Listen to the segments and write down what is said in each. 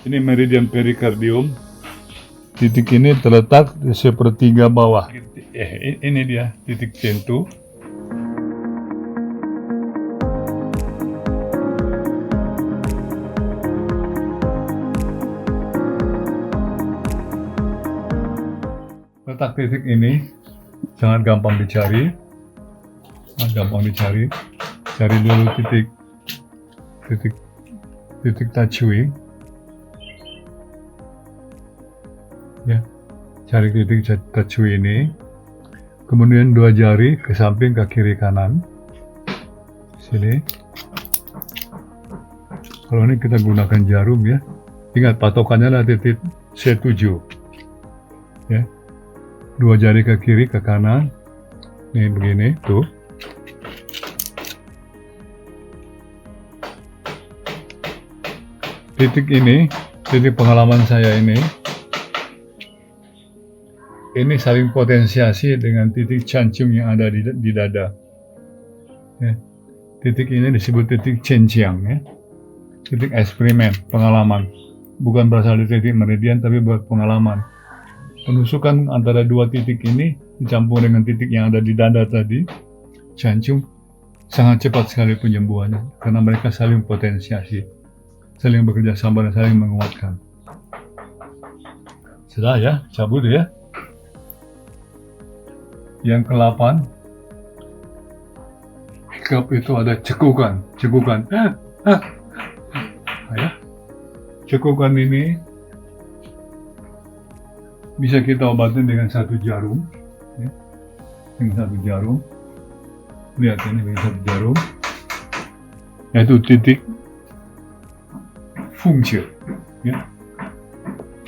Ini meridian perikardium. Titik ini terletak di sepertiga bawah. Ini dia titik centu. Letak titik ini sangat gampang dicari. Cari dulu titik Tachui. Ya, cari titik Tachui ini. Kemudian 2 jari ke samping, ke kiri kanan. Sini. Kalau ini kita gunakan jarum ya. Ingat patokannya adalah titik C7. Ya. 2 jari ke kiri, ke kanan. Ini begini, tuh. Titik ini, titik pengalaman saya ini saling potensiasi dengan titik Chanchung yang ada di dada. Ya. Titik ini disebut titik Chenjiang, ya. Titik eksperimen, pengalaman. Bukan berasal dari titik meridian, tapi buat pengalaman. Penusukan antara 2 titik ini dicampur dengan titik yang ada di dada tadi, Chanchung, sangat cepat sekali penyembuhannya karena mereka saling potensiasi, saling bekerja sama dan saling menguatkan. Sudah ya, cabut ya. Yang ke-8, hikap itu ada cekukan. Ya. Cekukan ini bisa kita obatin dengan 1 jarum. Ya. Dengan 1 jarum. Lihat ini dengan 1 jarum. Yaitu titik Fungce. Ya.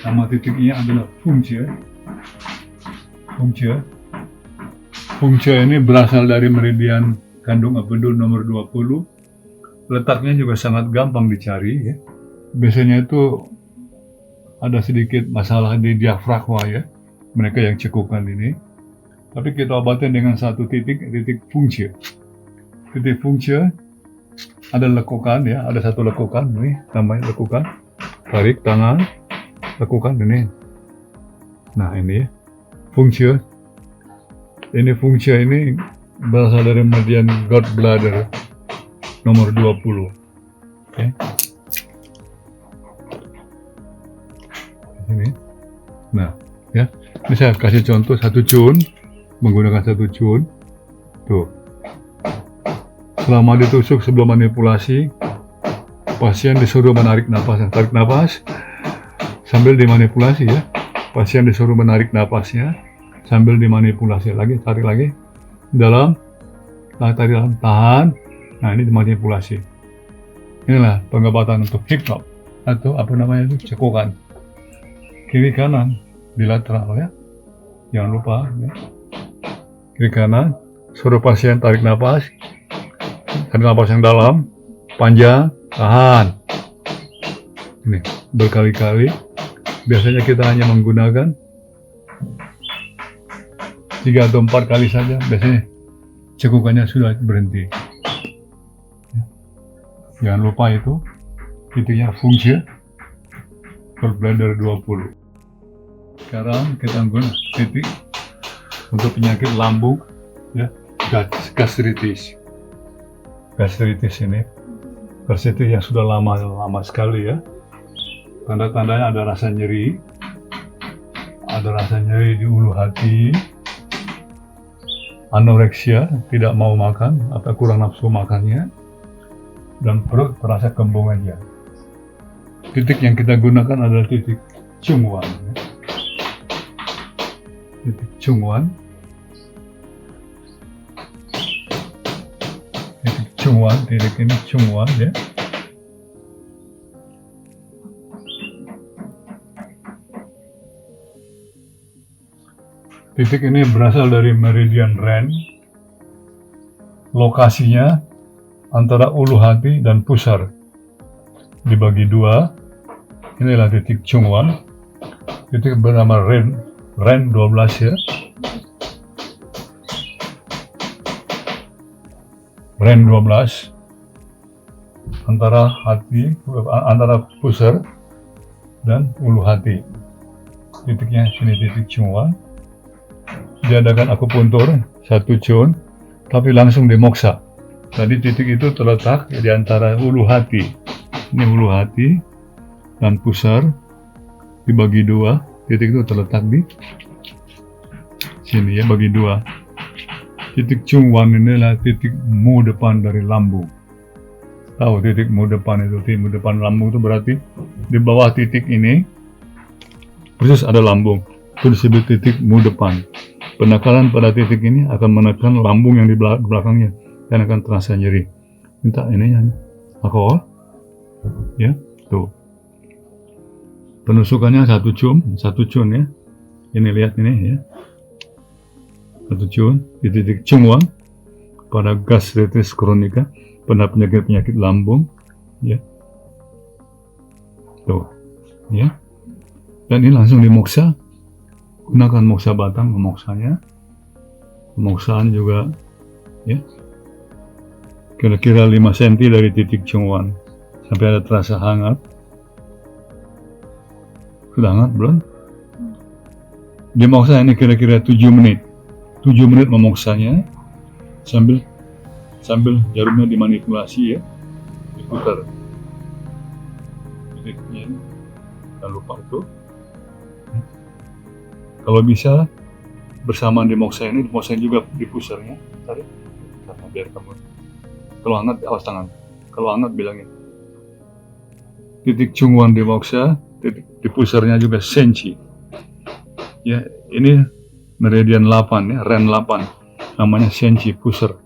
Nama titiknya adalah Fungce. Fungce ini berasal dari meridian kandung apendul nomor 20. Letaknya juga sangat gampang dicari ya. Biasanya itu ada sedikit masalah di diafragma ya, mereka yang cekukan ini. Tapi kita obatin dengan 1 titik Fungce. Titik Fungce ada lekukan ya, ada 1 lekukan ini namanya lekukan. Tarik tangan, lekukan ini. Nah ini ya, Fungce. Ini Fungce ini berasal dari meridian gallbladder nomor 20. Oke. Ini. Nah, ya. Ini saya kasih contoh 1 cun, menggunakan 1 cun. Tuh. Selama ditusuk sebelum manipulasi, pasien disuruh menarik napas. Tarik napas sambil dimanipulasi ya. Pasien disuruh menarik napasnya sambil dimanipulasi lagi, tarik lagi dalam, tarik dalam, tahan. Nah ini dimanipulasi. Inilah pengobatan untuk hikap atau apa namanya itu cekukan. Kiri kanan bilateral ya, jangan lupa ya. Kiri kanan, suruh pasien tarik napas yang dalam, panjang, tahan. Ini berkali-kali. Biasanya kita hanya menggunakan 3 atau 4 kali saja, biasanya cekukannya sudah berhenti. Ya. Jangan lupa itu titiknya Fungce gallbladder 20. Sekarang kita menggunakan titik untuk penyakit lambung ya, gastritis. Gastritis ini gastritis yang sudah lama sekali ya. Tanda-tandanya ada rasa nyeri di ulu hati, anoreksia, tidak mau makan atau kurang nafsu makannya, dan perut terasa kembung aja. Titik yang kita gunakan adalah titik Chungwan. Titik Chungwan. Titik ini Chungwan ya. Titik ini berasal dari meridian Ren. Lokasinya antara ulu hati dan pusar. Dibagi 2. Inilah titik Chungwan. Titik bernama Ren 12 ya. Ren 12 antara pusar dan ulu hati. Titiknya sini titik Chungwan. Diadakan akupuntur 1 Jun, tapi langsung di moksa. Tadi titik itu terletak di antara ulu hati. Ini ulu hati dan pusar dibagi 2. Titik itu terletak di sini ya, bagi 2. Titik Chungwan ini adalah titik mu depan dari lambung. Tahu titik mu depan itu, titik mu depan lambung itu berarti di bawah titik ini persis ada lambung. Itu disebut titik mu depan. Penekanan pada titik ini akan menekan lambung yang di belakangnya dan akan terasa nyeri. Minta ini ya, alkohol, ya, tuh. Penusukannya 1 Jun ya. Ini lihat ini ya. 1 Jun di titik Chungwan pada gastritis kronika, pada penyakit lambung, ya. Tuh, ya. Dan ini langsung dimoksa. Gunakan moksa batang memoksanya. Pemoksaan juga ya. Kira-kira 5 cm dari titik Chungwan sampai ada terasa hangat. Sudah hangat belum? Dimoksa ini kira-kira 7 menit. 7 menit memoksanya sambil jarumnya dimanipulasi ya. Diputar. Titiknya jangan lupa itu. Kalau bisa bersamaan di moksa ini juga di pusarnya. Tarik, biar kamu. Kalau hangat, awas tangan. Kalau hangat bilangin. Titik Chungwan di moksa, titik di pusarnya juga senchi. Ya, ini meridian 8 ya, ren 8. Namanya senchi pusar.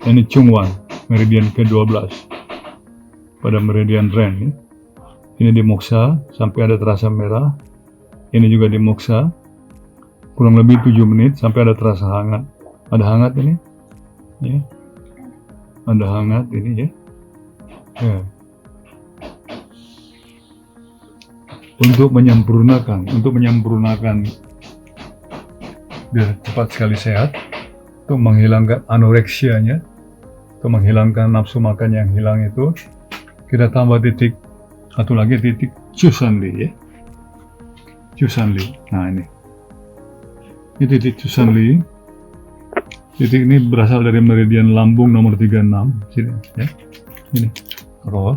Ini Chungwan, meridian ke-12. Pada meridian ren ya. Ini di moksa sampai ada terasa merah. Ini juga di moksa. Kurang lebih 7 menit sampai ada terasa hangat. Ada hangat ini, ya. Ada hangat ini ya. Ya. Untuk menyempurnakan biar cepat sekali sehat, untuk menghilangkan anoreksianya, untuk menghilangkan nafsu makan yang hilang itu, kita tambah titik satu lagi, titik Chusanli ya. Chusanli. Nah ini titik Chusanli. Titik ini berasal dari meridian lambung nomor 36. Sini ya. Ini. Roll.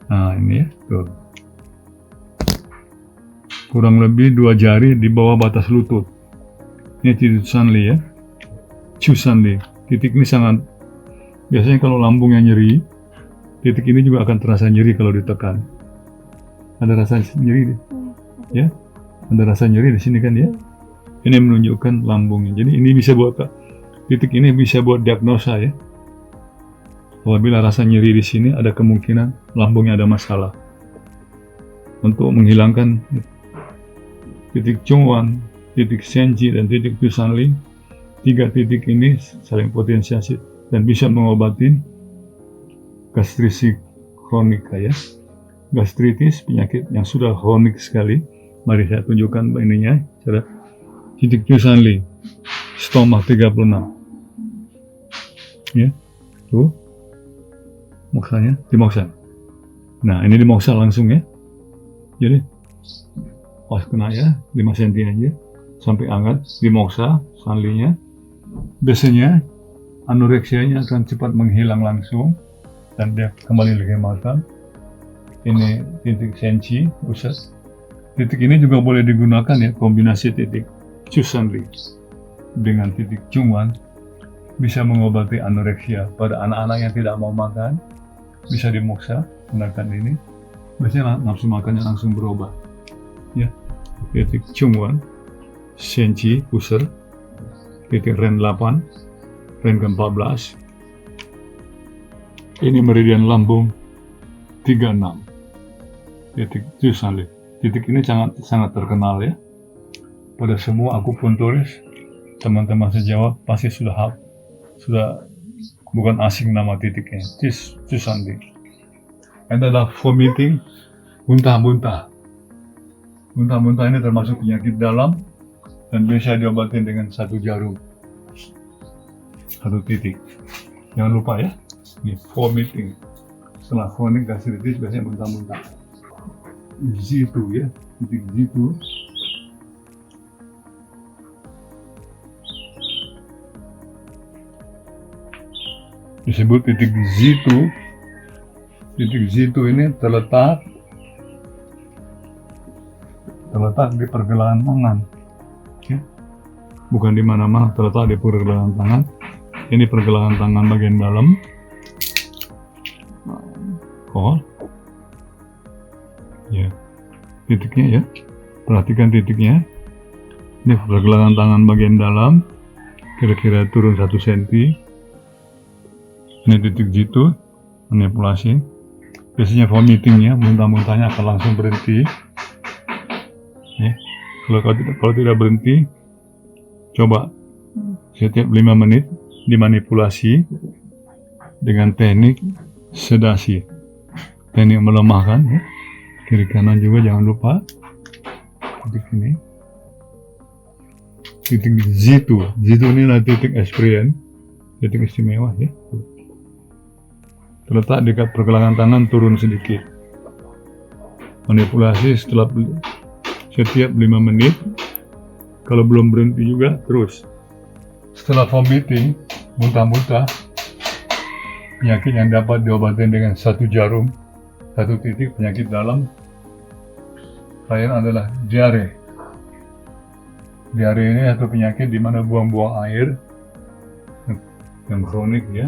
Nah, ini ya. Tuh. Kurang lebih 2 jari di bawah batas lutut. Ini titik Chusanli ya. Chusanli. Titik ini sangat, biasanya kalau lambung yang nyeri, titik ini juga akan terasa nyeri kalau ditekan. Ada rasa nyeri deh. Ya. Ada rasa nyeri di sini kan ya. Ini menunjukkan lambungnya. Jadi ini bisa buat, titik ini bisa buat diagnosa ya. Apabila rasa nyeri di sini, ada kemungkinan lambungnya ada masalah. Untuk menghilangkan titik Chungwan, titik senchi, dan titik Chusanli, 3 titik ini saling potensiasi dan bisa mengobati gastritis kronika ya. Gastritis, penyakit yang sudah kronik sekali. Mari saya tunjukkan ininya. Titik Chusanli, stomach 36. Ya, tuh. Moksanya, dimoksa. Nah, ini dimoksa langsung ya. Jadi, pas kena ya, 5 cm aja. Sampai hangat, dimoksa, sanlinya. Biasanya, anoreksianya akan cepat menghilang langsung. Dan dia kembali lagi makan. Ini titik senchi, pusat. Titik ini juga boleh digunakan ya, kombinasi titik Chusanli dengan titik Chungwan bisa mengobati anoreksia pada anak-anak yang tidak mau makan. Bisa dimoksa gunakan ini, biasanya nafsu makannya langsung berubah ya. Titik Chungwan, senchi, pusar, titik ren 8, ren ke-14. Ini meridian lambung 36, titik Chusanli. Titik ini sangat terkenal ya. Pada semua akupunturis, teman-teman sejawat pasti sudah bukan asing nama titiknya. Chusanli. Ini adalah vomiting, muntah-muntah. Muntah-muntah ini termasuk penyakit dalam dan bisa diobatin dengan 1 jarum, 1 titik. Jangan lupa ya, ini vomiting. Setelah vomiting gastritis biasanya muntah-muntah. Z2 ya, titik Z2. Disebut titik Z2. Titik Z2 ini terletak di pergelangan tangan. Ya. Bukan di mana-mana, terletak di pergelangan tangan. Ini pergelangan tangan bagian dalam. Ya, titiknya ya. Perhatikan titiknya. Ini pergelangan tangan bagian dalam. Kira-kira turun 1 cm. Ini titik G2, manipulasi. Biasanya vomitingnya, muntah-muntahnya akan langsung berhenti. Ya. Kalau tidak berhenti, coba setiap 5 menit dimanipulasi dengan teknik sedasi, teknik melemahkan. Ya. Kiri kanan juga jangan lupa. Titik ini, titik Z2. Z2 ini adalah titik experience, titik istimewa ya. Terletak di pergelangan tangan, turun sedikit. Manipulasi setiap 5 menit. Kalau belum berhenti juga terus. Setelah vomiting, muntah-muntah, penyakit yang dapat diobati dengan 1 jarum, 1 titik penyakit dalam. Lain adalah diare. Diare ini satu penyakit di mana buang-buang air yang kronik ya.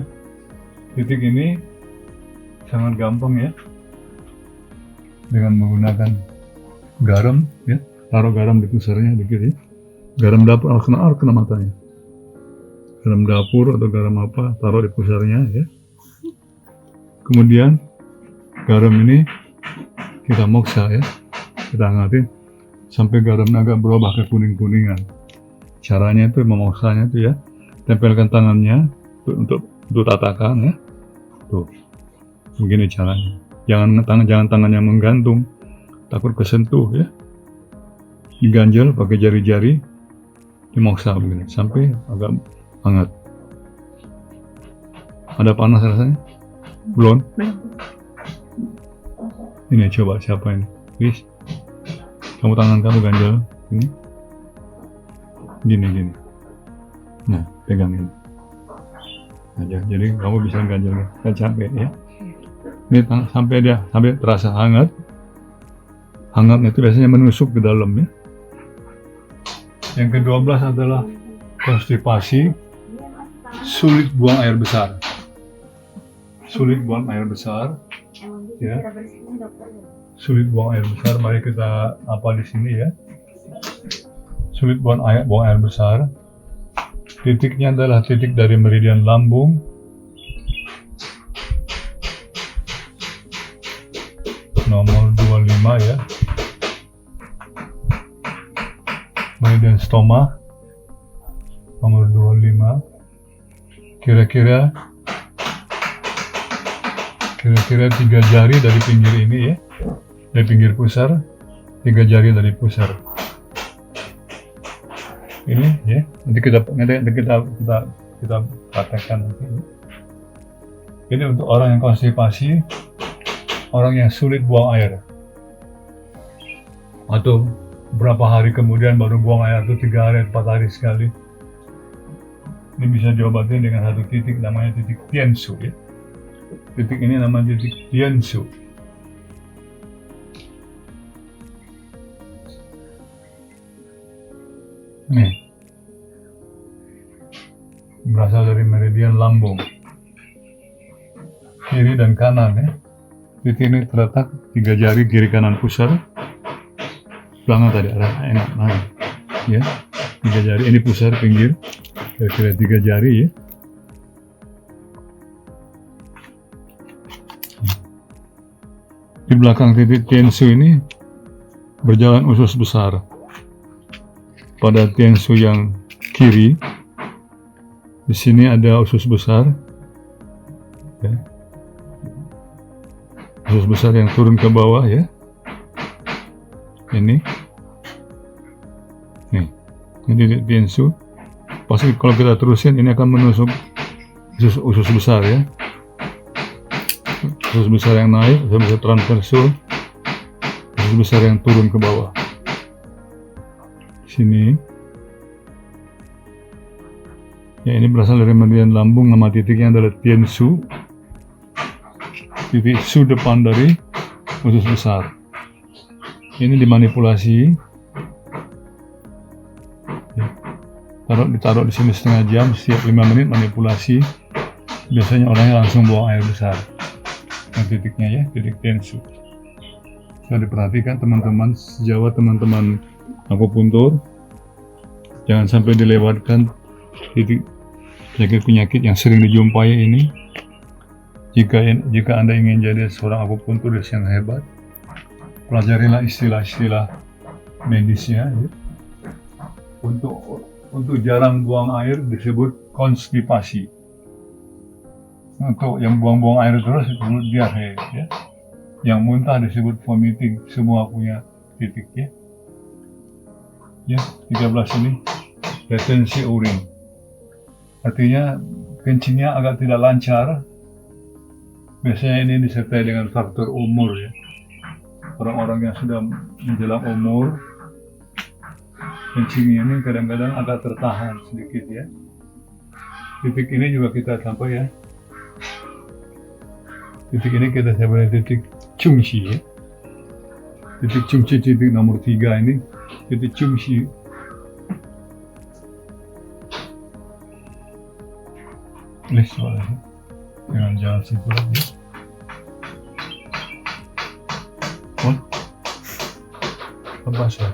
Titik ini sangat gampang ya, dengan menggunakan garam ya. Taruh garam di pusarnya dikit ya. Garam dapur, kena matanya. Garam dapur atau garam apa, taruh di pusarnya ya. Kemudian garam ini kita moksa ya, kita hangatin sampai garamnya agak berubah ke kuning-kuningan. Caranya itu memoksanya itu ya, tempelkan tangannya untuk tatakan ya. Tuh, begini caranya. Jangan tangannya menggantung, takut kesentuh ya. Diganjel pakai jari-jari, dimoksa begini sampai agak hangat. Ada panas rasanya? Belum? Ini coba siapa ini? Please. Kamu tangan kamu ganjel ini. Gini. Nah, pegang ini. Nah, jadi kamu bisa ganjel kan capek ya. Ini sampai terasa hangat. Hangatnya itu biasanya menusuk ke dalam ya. Yang ke-12 adalah konstipasi, sulit buang air besar. Sulit buang air besar. Ya. Sulit buang air besar, mari kita apa di sini ya. Sulit buang air besar. Titiknya adalah titik dari meridian lambung nomor 25 ya. Meridian stoma nomor 25. Kira-kira 3 jari dari pinggir ini ya. Dari pinggir pusar, 3 jari dari pusar. Ini ya, nanti kita praktekkan nanti. Ini untuk orang yang konstipasi, orang yang sulit buang air, atau berapa hari kemudian baru buang air, itu 3 hari, 4 hari sekali. Ini bisa diobati dengan satu titik, namanya titik Tiansu ya. Titik ini namanya titik Tiansu. Nih, berasal dari meridian lambung, kiri dan kanan ya. Titik ini terletak 3 jari kiri kanan pusar. Belakang tadi arah enak naik ya. 3 jari ini pusar pinggir, kira-kira 3 jari ya. Di belakang titik Tiansu ini berjalan usus besar. Pada Tiansu yang kiri, di sini ada usus besar, ya. Usus besar yang turun ke bawah ya. Ini Tiansu. Pasti kalau kita terusin ini akan menusuk usus besar ya. Usus besar yang naik, usus besar transversul, usus usus besar yang turun ke bawah. Sini. Ya, ini berasal dari meridian lambung, nama titiknya adalah Tiansu. Titik su depan dari usus besar. Ini dimanipulasi. Ditaruh di sini setengah jam, setiap 5 menit manipulasi. Biasanya orangnya langsung buang air besar. Nah, titiknya ya, titik Tiansu. Bisa diperhatikan teman-teman sejawat, teman-teman akupuntur, jangan sampai dilewatkan titik penyakit-penyakit yang sering dijumpai ini. Jika Anda ingin jadi seorang akupunturis yang hebat, pelajarilah istilah-istilah medisnya. Ya. Untuk jarang buang air disebut konstipasi. Untuk yang buang-buang air terus disebut diare. Ya. Yang muntah disebut vomiting. Semua punya titik ya. Ya, 13 ini retensi urin. Artinya kencingnya agak tidak lancar. Biasanya ini disertai dengan faktor umur ya. Orang-orang yang sudah menjelang umur, kencingnya ini kadang-kadang agak tertahan sedikit ya. Titik ini juga kita sampai ya. Titik ini kita sampai titik Chungxi ya. Titik Chungxi, titik nomor 3 ini, titik Chungxi. Please, jangan situ lagi. Lepas ya.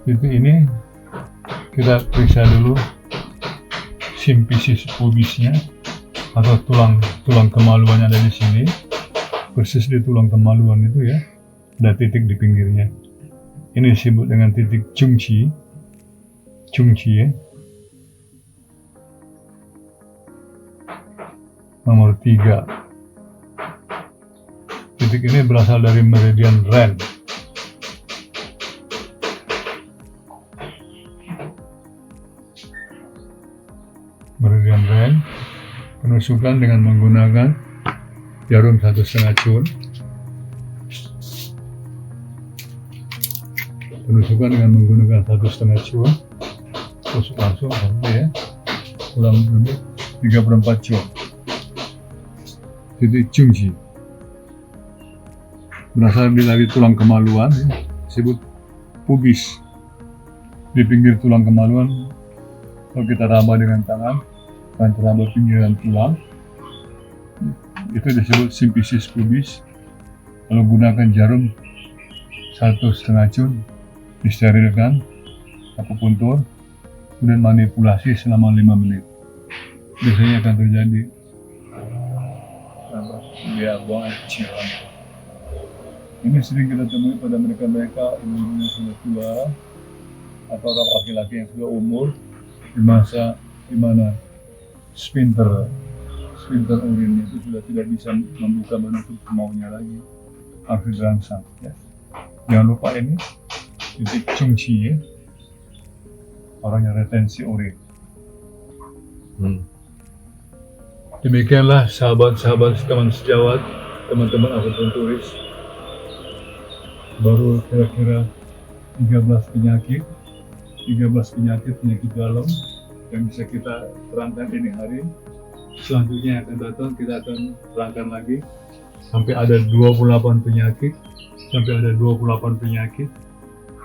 Titik ini kita periksa dulu simpisis pubisnya atau tulang kemaluannya ada di sini. Persis di tulang kemaluan itu ya, ada titik di pinggirnya. Ini disebut dengan titik Chungxi. Chungxi ya. Nomor 3. Titik ini berasal dari meridian Ren. Meridian Ren penusukan dengan menggunakan jarum 1,5 cun. Penusukan dengan menggunakan 1,5 cun. Tusuk langsung sampai ya. Kurang lebih 34 cun. Titik Chungxi berasal dari tulang kemaluan ya, disebut pubis. Di pinggir tulang kemaluan, kalau kita raba dengan tangan, akan teraba pinggiran tulang, itu disebut simpisis pubis. Kalau gunakan jarum 1,5 cun, disterilkan, akupuntur, kemudian manipulasi selama 5 menit. Biasanya akan terjadi dia buang air kecil. Ini sering kita temui pada mereka ibu-ibu yang sudah tua atau laki-laki yang sudah umur di masa di mana sphincter urinnya itu sudah tidak bisa membuka menutup kemaunya lagi, harus dirangsang ya. Jangan lupa ini titik Chungxi ya, orang yang retensi urin. Demikianlah sahabat-sahabat teman sejawat, teman-teman akupunturis, baru kira-kira 13 penyakit dalam yang bisa kita terangkan ini hari. Selanjutnya yang akan datang kita akan terangkan lagi sampai ada 28 penyakit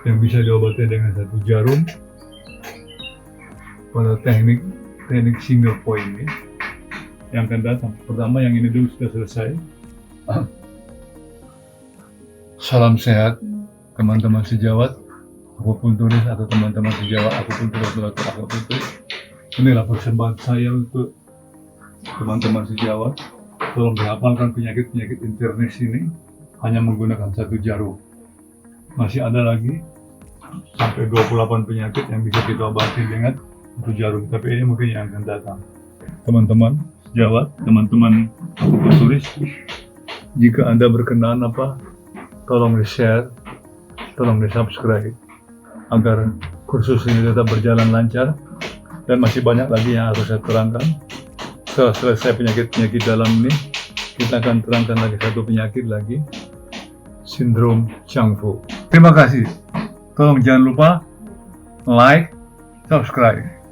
yang bisa diobati dengan satu jarum pada teknik single point ini. Yang akan datang. Pertama yang ini dulu sudah selesai. Salam sehat teman-teman sejawat akupunturis atau teman-teman sejawat akupunturis atau akupunturis. Inilah persembahan saya untuk teman-teman sejawat. Tolong dihafalkan penyakit-penyakit internis ini hanya menggunakan satu jarum. Masih ada lagi sampai 28 penyakit yang bisa kita obati dengan satu jarum. Tapi ini mungkin yang akan datang. Teman-teman sejawat, teman-teman akupunturis, jika Anda berkenan tolong di-share, tolong di-subscribe agar kursus ini tetap berjalan lancar dan masih banyak lagi yang harus saya terangkan. Setelah selesai penyakit-penyakit dalam ini, kita akan terangkan lagi satu penyakit lagi sindrom Chiang-Fu. Terima kasih. Tolong jangan lupa like, subscribe.